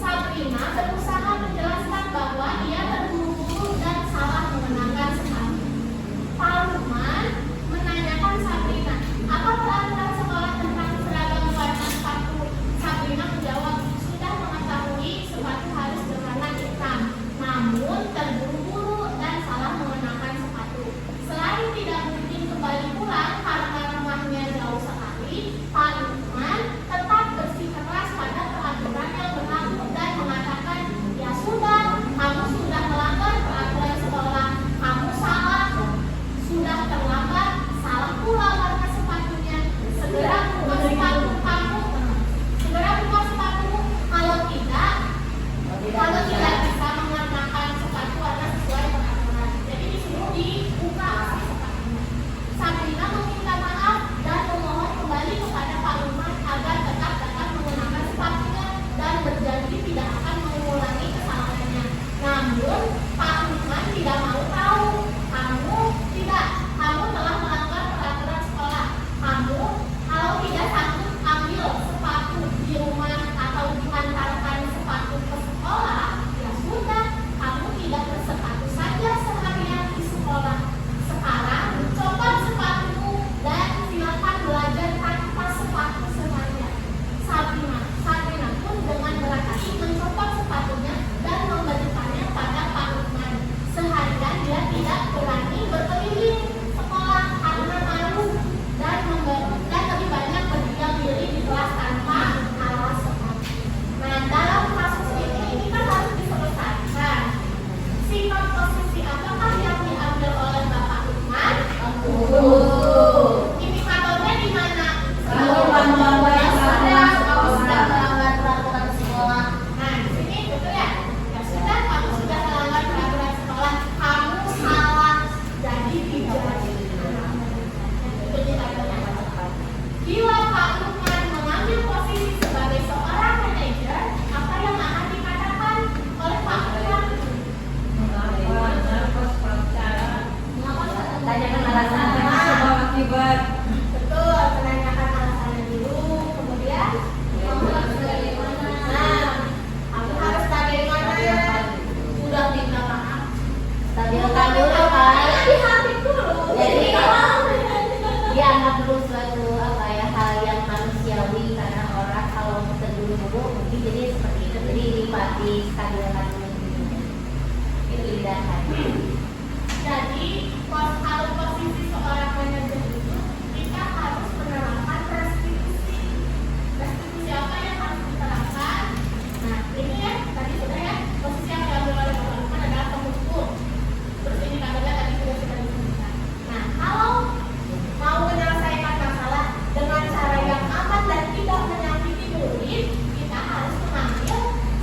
Sabrina berusaha menjelaskan bahwa ia terburu-buru dan salah mengenakan sepatu. Pak Lukman menanyakan Sabrina, apa peraturan sekolah tentang seragam warna sepatu? Sabrina menjawab, sudah mengetahui sepatu harus berwarna hitam, namun terburu-buru dan salah mengenakan sepatu. Selain tidak mungkin kembali pulang karena rumahnya jauh sekali, Pak Lukman tetap bersikeras pada peraturan yang berlaku dan mengatakan, ya sudah, kamu sudah melanggar peraturan sekolah, kamu salah, sudah terlambat, salah pula warna sepatunya. Segera buka sepatu kamu, segera buka sepatumu. Kalau tidak bisa mengenakan sepatu warna sesuai peraturan. Jadi disuruh dibuka sepatunya. Sabrina meminta maaf dan memohon kembali kepada Pak Lukman agar tetap dapat menggunakan sepatunya dan berjanji tidak akan mengulangi kesalahannya. Namun Pak Lukman tidak mau tahu. Kamu telah melanggar peraturan sekolah. Kamu kalau tidak sanggup ambil sepatu di rumah atau diantarkan sepatu ke sekolah, ya sudah, kamu tidak bersepatu saja seharian di sekolah. Sekarang copot sepatumu dan silakan belajar tanpa sepatu seharian. Sabrina pun dengan berat hati mencopot sepatunya dan memberikannya pada Pak Lukman. Seharian dia tidak berani berkeliling sekolah karena malu dan lebih banyak berdiam diri di kelas tanpa alas sepatu. Nah, dalam kasus ini kan harus diselesaikan. Sikap posisi apakah yang diambil oleh Bapak Lukman? Indikatornya di mana? Kalau sudah melanggar peraturan sekolah. Nah, di sini betul ya? Ya sudah, kamu sudah melanggar peraturan sekolah, kamu salah, jadi dijadi. Itu indikatornya. Bila Pak Lukman mengambil posisi sebagai seorang manajer, apa yang akan dikatakan oleh Pak Lukman? Tanyakan alasannya. Akibat Betul, menanyakan alasannya dulu, kemudian kamu harus bagaimana? Nah, kamu harus bagaimana? Sudah minta maaf. Stabilkan dulu kan. Di hati dulu. Jadi dianggap dulu suatu hal yang manusiawi karena orang kalau terburu-buru mungkin jadi seperti itu. Jadi distabilkan dulu. Itu tindakan. Jadi, kalau posisi seorang manajer itu, kita harus menerapkan restitusi. Restitusi apa yang harus diterapkan? Nah, ini ya, tadi sudah ya, posisi yang diambil oleh Bapak Lukman adalah penghukum. Terus ini kabarnya tadi sudah disebutkan. Nah, kalau mau menyelesaikan masalah dengan cara yang aman dan tidak menyakiti murid, kita harus mengambil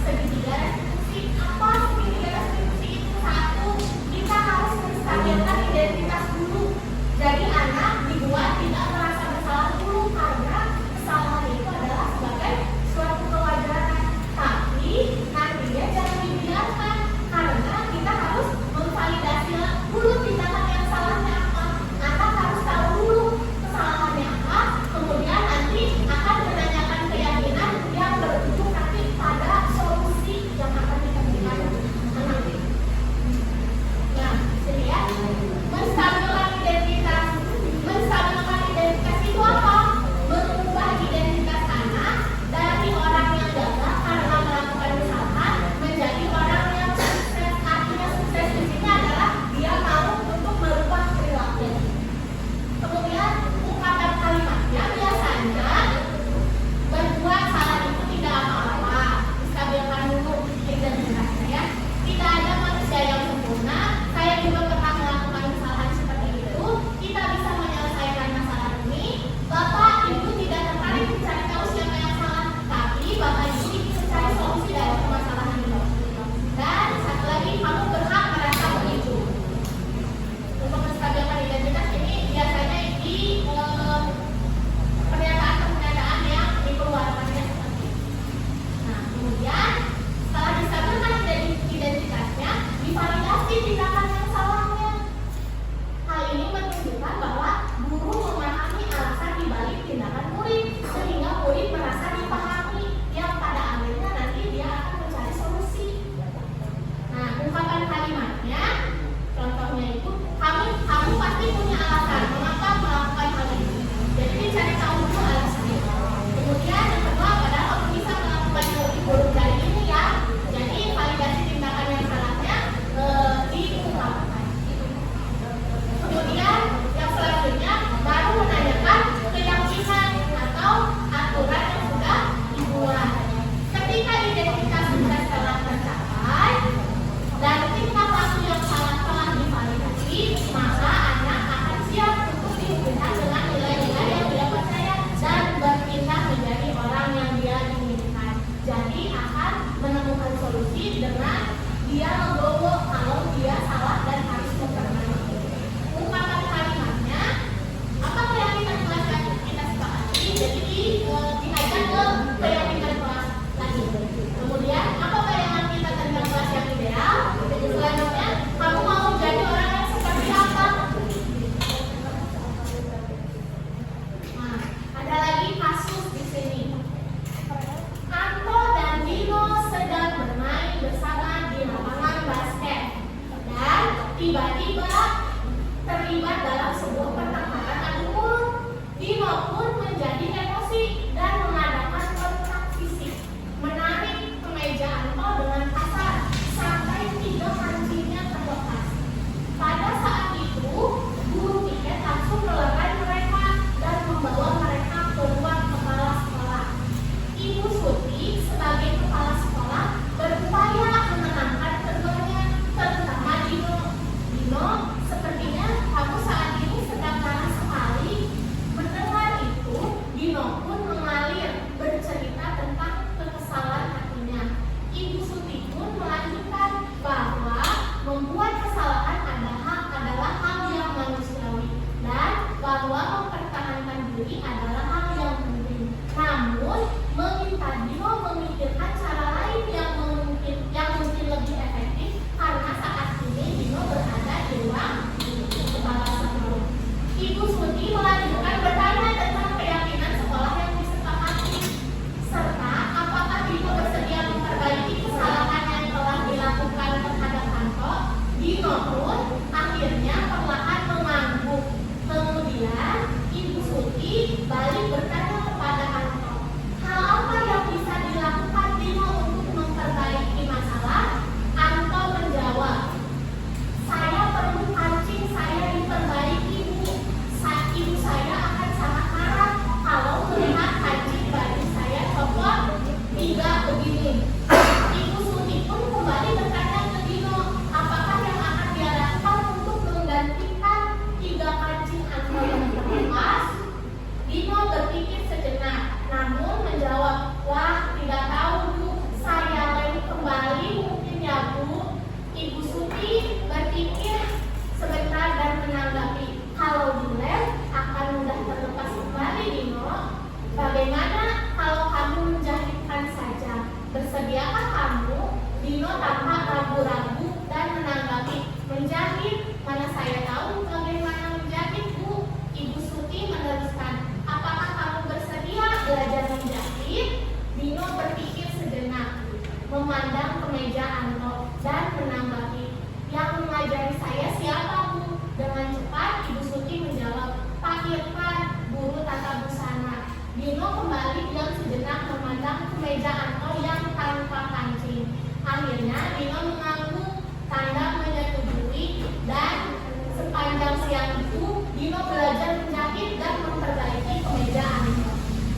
segitiga restitusi. Apa segitiga restitusi itu? Satu, kita harus menstabilkan identitas dulu. Jadi anak dibuat tidak merasa bersalah dulu karena kesalahan itu adalah sebagai suatu kewajaran. Tapi nantinya jangan dibiarkan karena kita harus memvalidasi dulu tindakan yang salahnya apa. Anak harus tahu dulu kesalahannya apa, kemudian nanti akan menanyakan keyakinan yang berujung nanti pada solusi yang akan kita berikan anak. Nah, sini ya, menstabilkan identitas terlibat dalam sebuah pertengkaran adu mulut. Dino pun menjadi emosi dan mengadakan kontak fisik, menarik kemeja Anto dengan kasar sampai 3 kancingnya terlepas. Pada saat itu, guru piket langsung melerai mereka dan membawa mereka ke ruang kepala sekolah. Ibu Suti sebagai kepala sekolah berupaya menenangkan keduanya, terutama Dino. Dino, sepertinya kamu saat ini sedang marah sekali. Mendengar itu, Dino pun mengalir bercerita tentang kekesalan hatinya. Ibu Suti pun melanjutkan bahwa membuat kesalahan adalah hal yang manusiawi dan bahwa mempertahankan diri adalah hal yang penting. Namun, meminta Dino memikirkan cara lain yang mungkin lebih efektif karena saat ini Dino berada di ruang kepala sekolah. Ibu Suti melanjutkan bertanya tentang keyakinan sekolah yang disepakati serta apakah Dino bersedia memperbaiki kesalahan yang telah dilakukan terhadap Anto. Dino pun akhirnya perlahan mengangguk. Kemudian Ibu Suti balik bertanya kepada Anto, hal apa yang bisa dilakukan Dino untuk memperbaiki masalah? Anto menjawab, saya perlu kancing saya diperbaiki, Bu. Ibu saya akan sangat marah kalau melihat kancing baju saya copot tidak begini. Ibu Suti pun kembali bertanya ke Dino, apakah yang akan dia lakukan untuk menggantikan 3 kancing Anto yang terlepas? Dino berpikir sejenak, namun menjawab, wah tidak tahu Bu, saya lem kembali mungkin ya Bu. Ibu Suti berpikir sebentar dan menanggapi, kalau dilem akan mudah terlepas kembali Dino. Bagaimana kalau kamu menjahitkan saja? Bersediakah kamu? Dino tanpa ragu-ragu dan menanggapi, menjahit? Mana saya tahu bagaimana menjahit Bu. Ibu Suti meneruskan, apakah kamu bersedia belajar menjahit? Dino berpikir sejenak, memandang kemeja Anto dan menanggapi, yang mengajari saya siapa Bu? Dengan cepat Ibu Suti menjawab, Pak Irfan, guru tata busana. Dino kembali diam sejenak memandang kemeja Anto yang tanpa kancing. Akhirnya Dino mengangguk, tanda menyetujui, dan sepanjang siang itu Dino belajar menjahit dan memperbaiki kemeja Anto.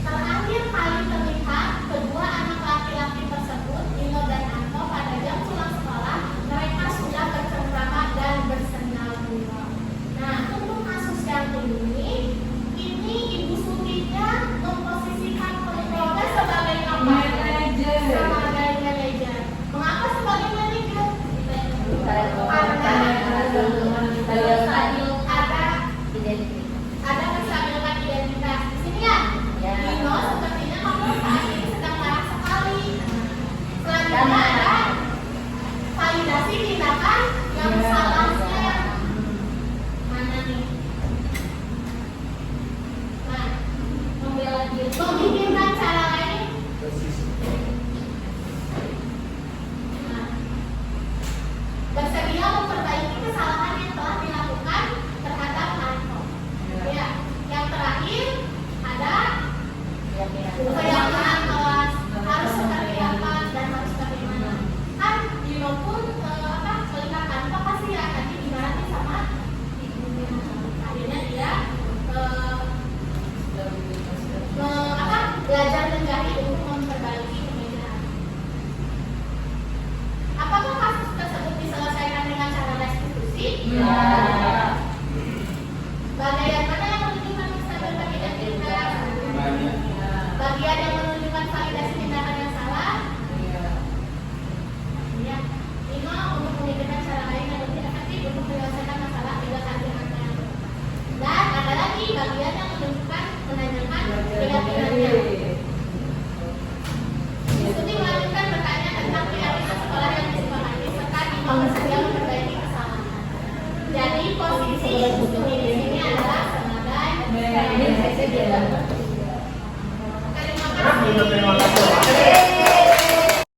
Terakhir kali terlihat kedua anak laki-laki tersebut, Dino dan Anto, pada jam pulang sekolah, mereka sudah bercengkrama dan bersenda-gurau. Nah, untuk kasus yang ini Ibu Sutinya memposisikan Polioga sebagai apa? Manajer. Sebagai manajer. Mengapa sebagai manajer? Karena ada kestabilan identitas. Di sini ya? Dino, sepertinya kamu saat ini sedang marah sekali. Selanjutnya ada validasi tindakan yang salahnya. Mana nih? Nah, memikirkan cara lain. Nah, bersedia memperbaiki kesalahan yang telah dilakukan terhadap Anto. Ya, yang terakhir ada keyakinan kelas harus seperti apa dan harus bagaimana. Kan Dino pun melihat Anto pasti ya tadi dimarahi sama ibunya. Akhirnya dia belajar menjahit untuk memperbaiki kemeja. Apakah kasus tersebut diselesaikan dengan cara restitusi? Ya.